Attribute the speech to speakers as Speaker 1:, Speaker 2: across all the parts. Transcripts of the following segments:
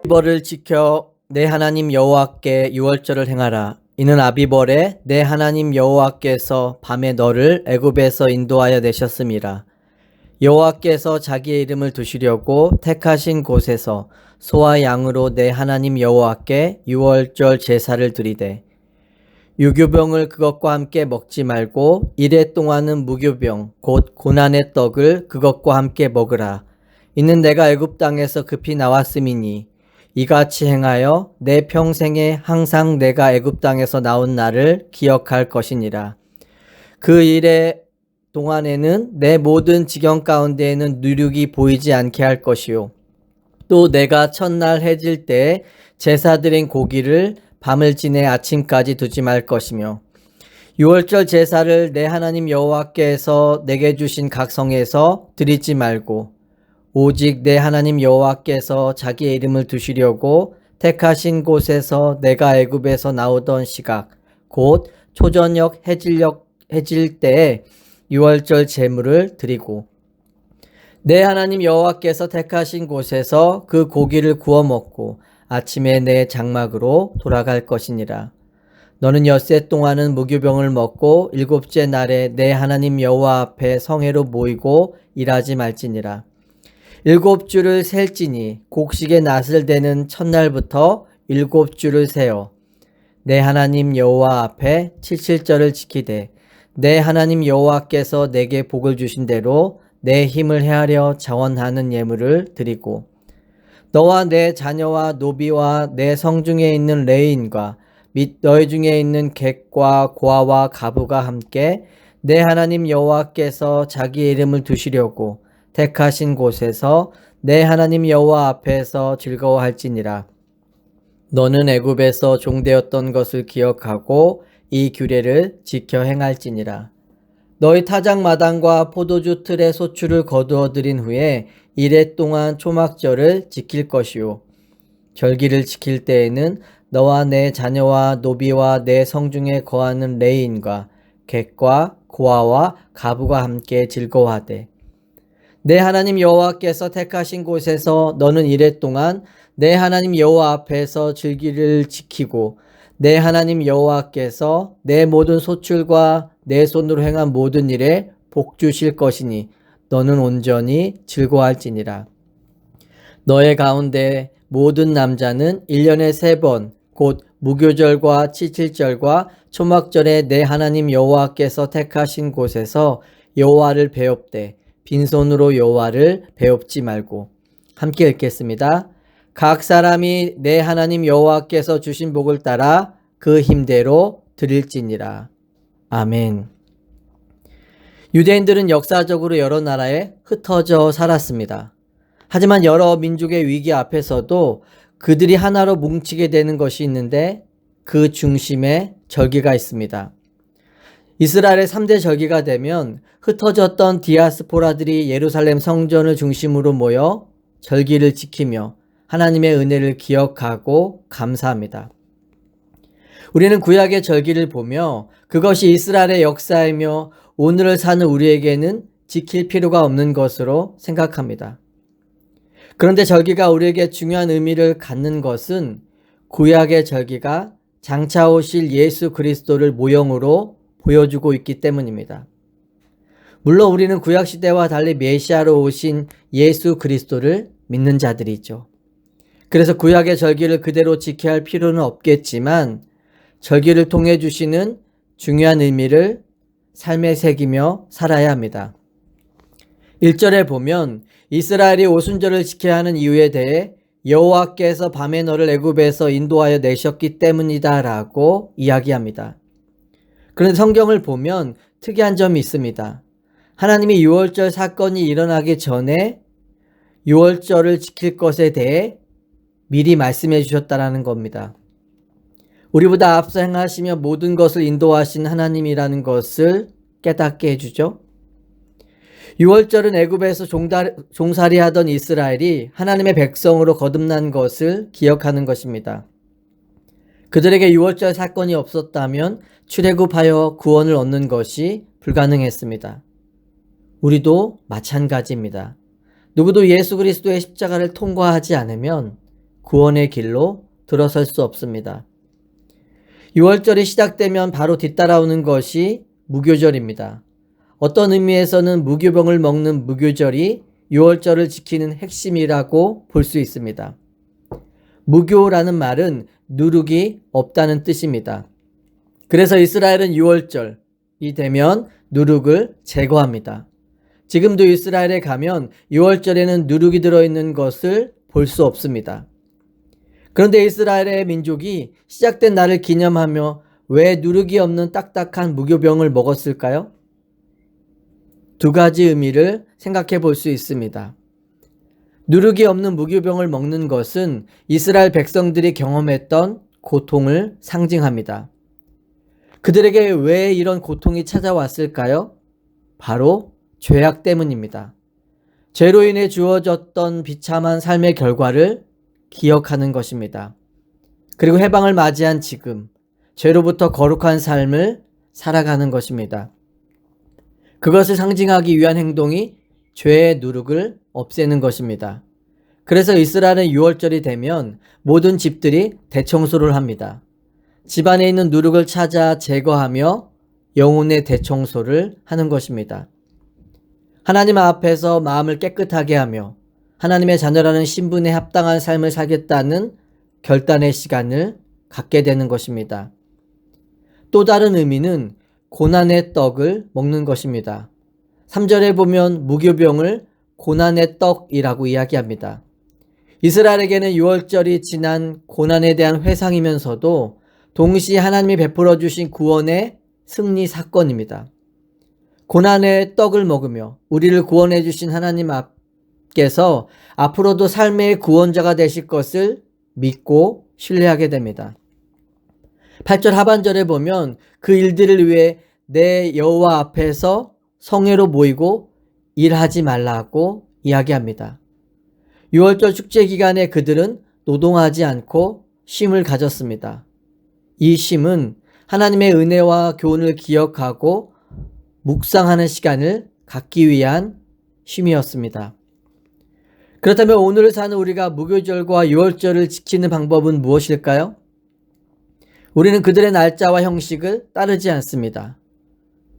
Speaker 1: 아비벌을 지켜 내 하나님 여호와께 유월절을 행하라. 이는 아비벌에 내 하나님 여호와께서 밤에 너를 애굽에서 인도하여 내셨음이라. 여호와께서 자기의 이름을 두시려고 택하신 곳에서 소와 양으로 내 하나님 여호와께 유월절 제사를 드리되 유교병을 그것과 함께 먹지 말고 이레 동안은 무교병 곧 고난의 떡을 그것과 함께 먹으라. 이는 내가 애굽 땅에서 급히 나왔음이니 이같이 행하여 내 평생에 항상 내가 애굽 땅에서 나온 날을 기억할 것이니라. 그 일의 동안에는 내 모든 지경 가운데에는 누룩이 보이지 않게 할 것이요. 또 내가 첫날 해질 때 제사 드린 고기를 밤을 지내 아침까지 두지 말 것이며 유월절 제사를 내 하나님 여호와께서 내게 주신 각 성에서 드리지 말고 오직 내 하나님 여호와께서 자기의 이름을 두시려고 택하신 곳에서 내가 애굽에서 나오던 시각 곧 초저녁 해질 때에 유월절 제물을 드리고 내 하나님 여호와께서 택하신 곳에서 그 고기를 구워 먹고 아침에 내 장막으로 돌아갈 것이니라. 너는 엿새 동안은 무교병을 먹고 일곱째 날에 내 하나님 여호와 앞에 성회로 모이고 일하지 말지니라. 일곱 주를 셀지니 곡식의 낫을 대는 첫날부터 일곱 주를 세어 내 하나님 여호와 앞에 칠칠절을 지키되 내 하나님 여호와께서 내게 복을 주신 대로 내 힘을 헤아려 자원하는 예물을 드리고 너와 내 자녀와 노비와 내 성중에 있는 레인과 및 너희 중에 있는 객과 고아와 가부가 함께 내 하나님 여호와께서 자기의 이름을 두시려고 택하신 곳에서 내 하나님 여호와 앞에서 즐거워할지니라. 너는 애굽에서 종되었던 것을 기억하고 이 규례를 지켜 행할지니라. 너희 타작마당과 포도주 틀의 소출을 거두어 들인 후에 이레 동안 초막절을 지킬 것이요. 절기를 지킬 때에는 너와 내 자녀와 노비와 내 성중에 거하는 레인과 객과 고아와 가부가 함께 즐거워하되 내 하나님 여호와께서 택하신 곳에서 너는 이레 동안 내 하나님 여호와 앞에서 절기를 지키고 내 하나님 여호와께서 내 모든 소출과 내 손으로 행한 모든 일에 복 주실 것이니 너는 온전히 즐거워할지니라. 너의 가운데 모든 남자는 1년에 3번 곧 무교절과 칠칠절과 초막절에 내 하나님 여호와께서 택하신 곳에서 여호와를 배웁되 빈손으로 여호와를 배웁지 말고. 함께 읽겠습니다. 각 사람이 내 하나님 여호와께서 주신 복을 따라 그 힘대로 드릴지니라. 아멘. 유대인들은 역사적으로 여러 나라에 흩어져 살았습니다. 하지만 여러 민족의 위기 앞에서도 그들이 하나로 뭉치게 되는 것이 있는데 그 중심에 절기가 있습니다. 이스라엘의 3대 절기가 되면 흩어졌던 디아스포라들이 예루살렘 성전을 중심으로 모여 절기를 지키며 하나님의 은혜를 기억하고 감사합니다. 우리는 구약의 절기를 보며 그것이 이스라엘의 역사이며 오늘을 사는 우리에게는 지킬 필요가 없는 것으로 생각합니다. 그런데 절기가 우리에게 중요한 의미를 갖는 것은 구약의 절기가 장차 오실 예수 그리스도를 모형으로 보여주고 있기 때문입니다. 물론 우리는 구약시대와 달리 메시아로 오신 예수 그리스도를 믿는 자들이죠. 그래서 구약의 절기를 그대로 지켜야 할 필요는 없겠지만 절기를 통해 주시는 중요한 의미를 삶에 새기며 살아야 합니다. 1절에 보면 이스라엘이 오순절을 지켜야 하는 이유에 대해 여호와께서 밤에 너를 애굽에서 인도하여 내셨기 때문이다 라고 이야기합니다. 그런데 성경을 보면 특이한 점이 있습니다. 하나님이 유월절 사건이 일어나기 전에 유월절을 지킬 것에 대해 미리 말씀해 주셨다라는 겁니다. 우리보다 앞서 행하시며 모든 것을 인도하신 하나님이라는 것을 깨닫게 해주죠. 유월절은 애굽에서 종살이하던 이스라엘이 하나님의 백성으로 거듭난 것을 기억하는 것입니다. 그들에게 유월절 사건이 없었다면 출애굽하여 구원을 얻는 것이 불가능했습니다. 우리도 마찬가지입니다. 누구도 예수 그리스도의 십자가를 통과하지 않으면 구원의 길로 들어설 수 없습니다. 6월절이 시작되면 바로 뒤따라오는 것이 무교절입니다. 어떤 의미에서는 무교병을 먹는 무교절이 6월절을 지키는 핵심이라고 볼 수 있습니다. 무교라는 말은 누룩이 없다는 뜻입니다. 그래서 이스라엘은 6월절이 되면 누룩을 제거합니다. 지금도 이스라엘에 가면 6월절에는 누룩이 들어있는 것을 볼 수 없습니다. 그런데 이스라엘의 민족이 시작된 날을 기념하며 왜 누룩이 없는 딱딱한 무교병을 먹었을까요? 두 가지 의미를 생각해 볼 수 있습니다. 누룩이 없는 무교병을 먹는 것은 이스라엘 백성들이 경험했던 고통을 상징합니다. 그들에게 왜 이런 고통이 찾아왔을까요? 바로 죄악 때문입니다. 죄로 인해 주어졌던 비참한 삶의 결과를 기억하는 것입니다. 그리고 해방을 맞이한 지금, 죄로부터 거룩한 삶을 살아가는 것입니다. 그것을 상징하기 위한 행동이 죄의 누룩을 없애는 것입니다. 그래서 이스라엘은 6월절이 되면 모든 집들이 대청소를 합니다. 집안에 있는 누룩을 찾아 제거하며 영혼의 대청소를 하는 것입니다. 하나님 앞에서 마음을 깨끗하게 하며 하나님의 자녀라는 신분에 합당한 삶을 살겠다는 결단의 시간을 갖게 되는 것입니다. 또 다른 의미는 고난의 떡을 먹는 것입니다. 3절에 보면 무교병을 고난의 떡이라고 이야기합니다. 이스라엘에게는 6월절이 지난 고난에 대한 회상이면서도 동시에 하나님이 베풀어 주신 구원의 승리 사건입니다. 고난의 떡을 먹으며 우리를 구원해 주신 하나님 앞께서 앞으로도 삶의 구원자가 되실 것을 믿고 신뢰하게 됩니다. 8절 하반절에 보면 그 일들을 위해 내 여호와 앞에서 성회로 모이고 일하지 말라고 이야기합니다. 6월절 축제 기간에 그들은 노동하지 않고 쉼을 가졌습니다. 이 쉼은 하나님의 은혜와 교훈을 기억하고 묵상하는 시간을 갖기 위한 쉼이었습니다. 그렇다면 오늘 사는 우리가 무교절과 6월절을 지키는 방법은 무엇일까요? 우리는 그들의 날짜와 형식을 따르지 않습니다.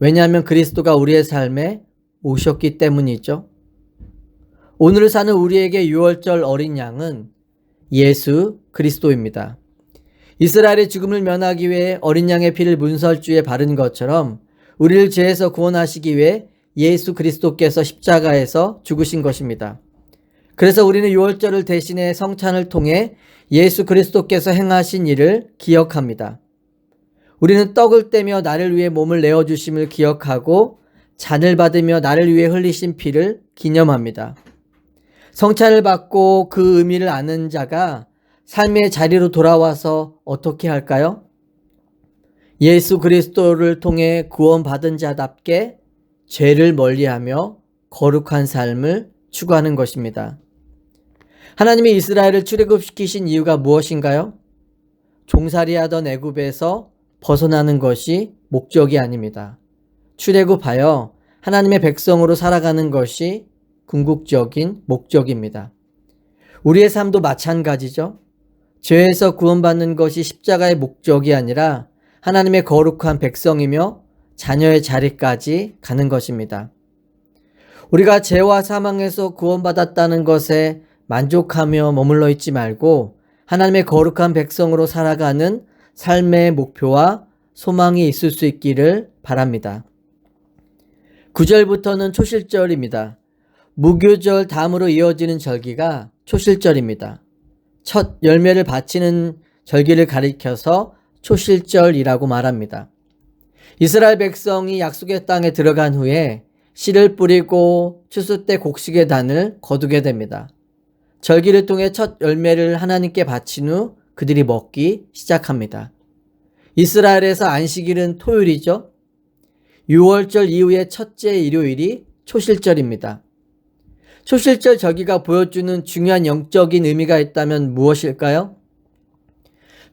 Speaker 1: 왜냐하면 그리스도가 우리의 삶에 오셨기 때문이죠. 오늘 사는 우리에게 6월절 어린 양은 예수 그리스도입니다. 이스라엘의 죽음을 면하기 위해 어린 양의 피를 문설주에 바른 것처럼 우리를 죄에서 구원하시기 위해 예수 그리스도께서 십자가에서 죽으신 것입니다. 그래서 우리는 6월절을 대신해 성찬을 통해 예수 그리스도께서 행하신 일을 기억합니다. 우리는 떡을 떼며 나를 위해 몸을 내어주심을 기억하고 잔을 받으며 나를 위해 흘리신 피를 기념합니다. 성찬을 받고 그 의미를 아는 자가 삶의 자리로 돌아와서 어떻게 할까요? 예수 그리스도를 통해 구원받은 자답게 죄를 멀리하며 거룩한 삶을 추구하는 것입니다. 하나님이 이스라엘을 출애굽시키신 이유가 무엇인가요? 종살이하던 애굽에서 벗어나는 것이 목적이 아닙니다. 출애굽하여 하나님의 백성으로 살아가는 것이 궁극적인 목적입니다. 우리의 삶도 마찬가지죠. 죄에서 구원받는 것이 십자가의 목적이 아니라 하나님의 거룩한 백성이며 자녀의 자리까지 가는 것입니다. 우리가 죄와 사망에서 구원받았다는 것에 만족하며 머물러 있지 말고 하나님의 거룩한 백성으로 살아가는 삶의 목표와 소망이 있을 수 있기를 바랍니다. 9절부터는 초실절입니다. 무교절 다음으로 이어지는 절기가 초실절입니다. 첫 열매를 바치는 절기를 가리켜서 초실절이라고 말합니다. 이스라엘 백성이 약속의 땅에 들어간 후에 씨를 뿌리고 추수 때 곡식의 단을 거두게 됩니다. 절기를 통해 첫 열매를 하나님께 바친 후 그들이 먹기 시작합니다. 이스라엘에서 안식일은 토요일이죠. 6월절 이후의 첫째 일요일이 초실절입니다. 초실절 절기가 보여주는 중요한 영적인 의미가 있다면 무엇일까요?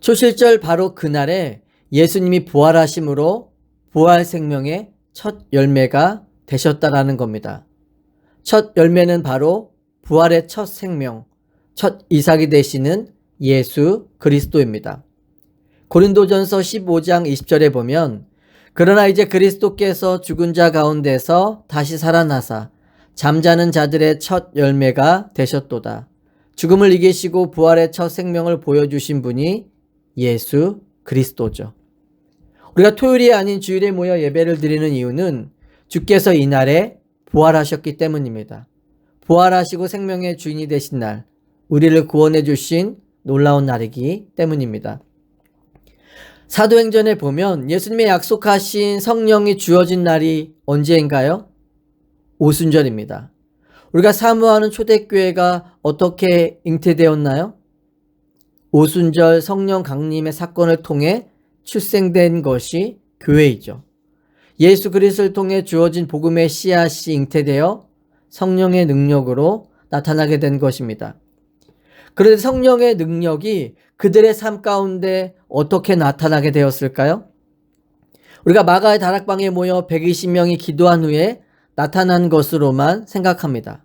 Speaker 1: 초실절 바로 그날에 예수님이 부활하심으로 부활 생명의 첫 열매가 되셨다라는 겁니다. 첫 열매는 바로 부활의 첫 생명, 첫 이삭이 되시는 예수 그리스도입니다. 고린도전서 15장 20절에 보면 그러나 이제 그리스도께서 죽은 자 가운데서 다시 살아나사 잠자는 자들의 첫 열매가 되셨도다. 죽음을 이기시고 부활의 첫 생명을 보여주신 분이 예수 그리스도죠. 우리가 토요일이 아닌 주일에 모여 예배를 드리는 이유는 주께서 이날에 부활하셨기 때문입니다. 부활하시고 생명의 주인이 되신 날, 우리를 구원해 주신 놀라운 날이기 때문입니다. 사도행전에 보면 예수님의 약속하신 성령이 주어진 날이 언제인가요? 오순절입니다. 우리가 사모하는 초대교회가 어떻게 잉태되었나요? 오순절 성령 강림의 사건을 통해 출생된 것이 교회이죠. 예수 그리스도를 통해 주어진 복음의 씨앗이 잉태되어 성령의 능력으로 나타나게 된 것입니다. 그런데 성령의 능력이 그들의 삶 가운데 어떻게 나타나게 되었을까요? 우리가 마가의 다락방에 모여 120명이 기도한 후에 나타난 것으로만 생각합니다.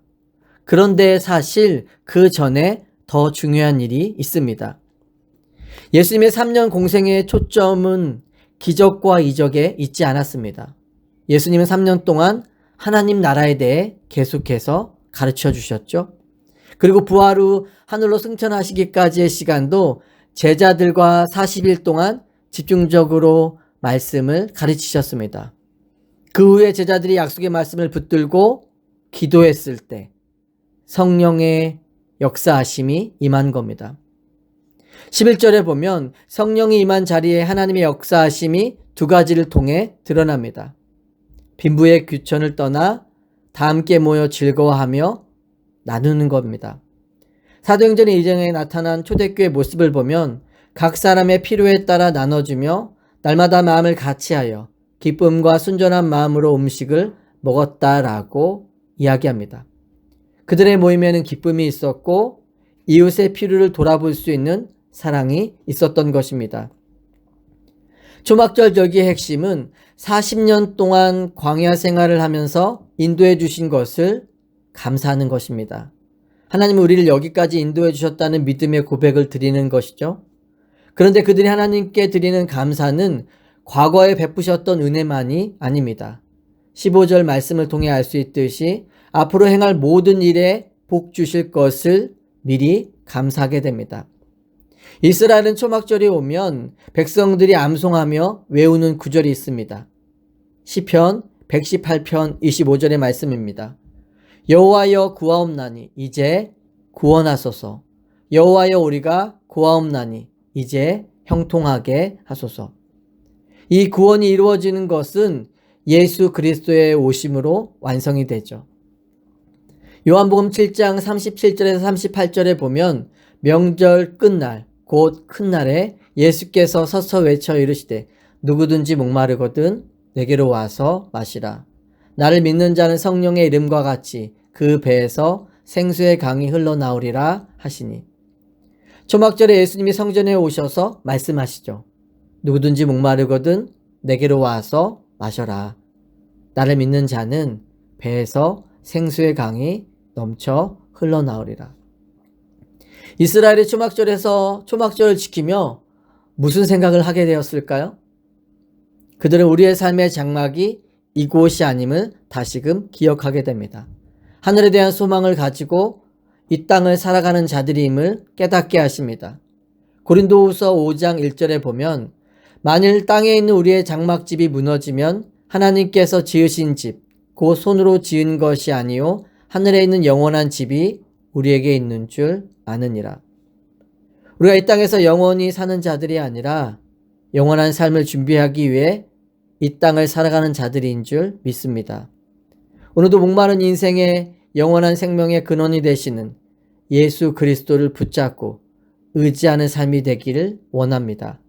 Speaker 1: 그런데 사실 그 전에 더 중요한 일이 있습니다. 예수님의 3년 공생의 초점은 기적과 이적에 있지 않았습니다. 예수님은 3년 동안 하나님 나라에 대해 계속해서 가르쳐 주셨죠. 그리고 부활 후 하늘로 승천하시기까지의 시간도 제자들과 40일 동안 집중적으로 말씀을 가르치셨습니다. 그 후에 제자들이 약속의 말씀을 붙들고 기도했을 때 성령의 역사하심이 임한 겁니다. 11절에 보면 성령이 임한 자리에 하나님의 역사하심이 두 가지를 통해 드러납니다. 빈부의 귀천을 떠나 다 함께 모여 즐거워하며 나누는 겁니다. 사도행전 1장에 나타난 초대교회 모습을 보면 각 사람의 필요에 따라 나눠주며 날마다 마음을 같이하여 기쁨과 순전한 마음으로 음식을 먹었다라고 이야기합니다. 그들의 모임에는 기쁨이 있었고 이웃의 필요를 돌아볼 수 있는 사랑이 있었던 것입니다. 초막절 절기의 핵심은 40년 동안 광야 생활을 하면서 인도해 주신 것을 감사하는 것입니다. 하나님은 우리를 여기까지 인도해 주셨다는 믿음의 고백을 드리는 것이죠. 그런데 그들이 하나님께 드리는 감사는 과거에 베푸셨던 은혜만이 아닙니다. 15절 말씀을 통해 알 수 있듯이 앞으로 행할 모든 일에 복 주실 것을 미리 감사하게 됩니다. 이스라엘은 초막절이 오면 백성들이 암송하며 외우는 구절이 있습니다. 시편 118편 25절의 말씀입니다. 여호와여 구하옵나니 이제 구원하소서. 여호와여 우리가 구하옵나니 이제 형통하게 하소서. 이 구원이 이루어지는 것은 예수 그리스도의 오심으로 완성이 되죠. 요한복음 7장 37절에서 38절에 보면 명절 끝날 곧 큰 날에 예수께서 서서 외쳐 이르시되 누구든지 목마르거든 내게로 와서 마시라. 나를 믿는 자는 성령의 이름과 같이 그 배에서 생수의 강이 흘러나오리라 하시니. 초막절에 예수님이 성전에 오셔서 말씀하시죠. 누구든지 목마르거든 내게로 와서 마셔라. 나를 믿는 자는 배에서 생수의 강이 넘쳐 흘러나오리라. 이스라엘이 초막절에서 초막절을 지키며 무슨 생각을 하게 되었을까요? 그들은 우리의 삶의 장막이 이곳이 아님을 다시금 기억하게 됩니다. 하늘에 대한 소망을 가지고 이 땅을 살아가는 자들임을 깨닫게 하십니다. 고린도후서 5장 1절에 보면 만일 땅에 있는 우리의 장막집이 무너지면 하나님께서 지으신 집, 곧 손으로 지은 것이 아니요 하늘에 있는 영원한 집이 우리에게 있는 줄 아느니라. 우리가 이 땅에서 영원히 사는 자들이 아니라 영원한 삶을 준비하기 위해 이 땅을 살아가는 자들인 줄 믿습니다. 오늘도 목마른 인생의 영원한 생명의 근원이 되시는 예수 그리스도를 붙잡고 의지하는 삶이 되기를 원합니다.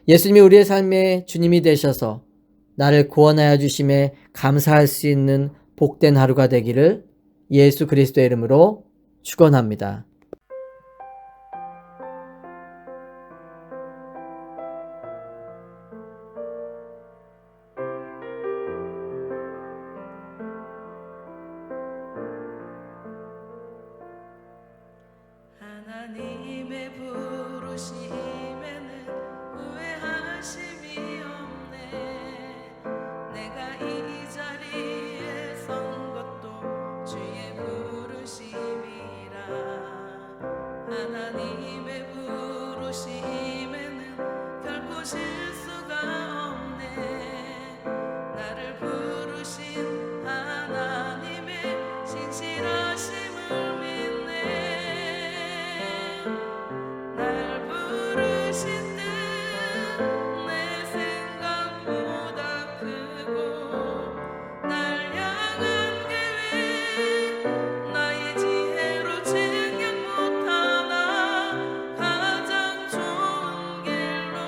Speaker 1: 예수님이 우리의 삶의 주님이 되셔서 나를 구원하여 주심에 감사할 수 있는 복된 하루가 되기를 예수 그리스도의 이름으로 축원합니다.
Speaker 2: 하나 하나님의 부르심에는 후회하심이 없네. 내가 이 자리에 선 것도 주의 부르심이라. 하나님의 부르심에는 결코 실수가 없네. 나를 부르신 하나님의 신실하심을 믿네. 날 부르신 뜻 내 생각보다 크고, 날 향한 계획 나의 지혜로 생각 못하나. 가장 좋은 길로,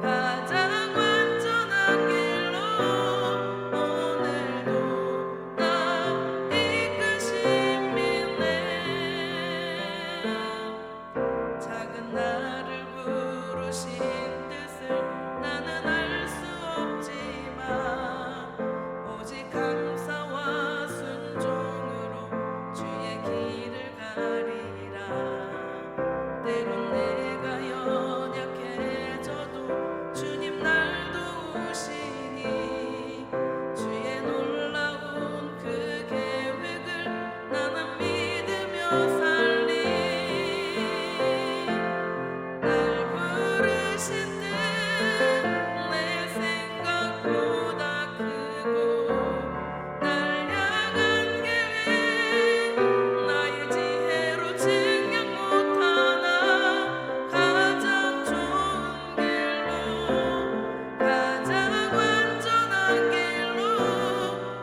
Speaker 2: 가장 완전한 길로 오늘도 나 이끄심 믿네. 작은 나를 부르신 뜻을 나는 알 수 없지만 오직 감사와 순종으로 주의 길을 가리라. 때론 내가 연약해져도 주님 날 도우시니 주의 놀라운 그 계획을 나는 믿으며 살리. 날 부르신 뜻 내 생각보다 크고, 날 향한 계획 나의 지혜로 생각 못하나. 가장 좋은 길로, 가장 완전한 길로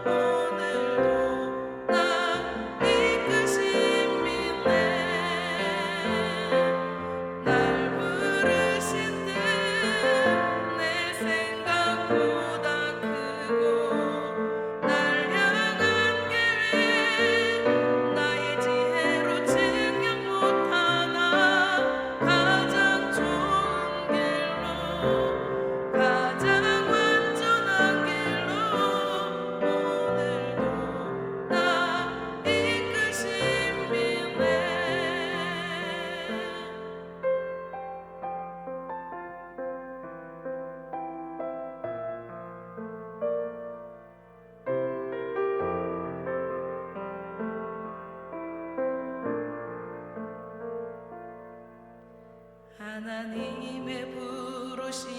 Speaker 2: 오늘도 나 이끄심 믿네. 날 부르신 뜻 내 생각보다 크고, 날 향한 계획 나의 지혜로 생각 못하나. 가장 좋은 길로, 가장 완전한 길로 오늘도 나 이끄심 믿네. 하나님의 부르심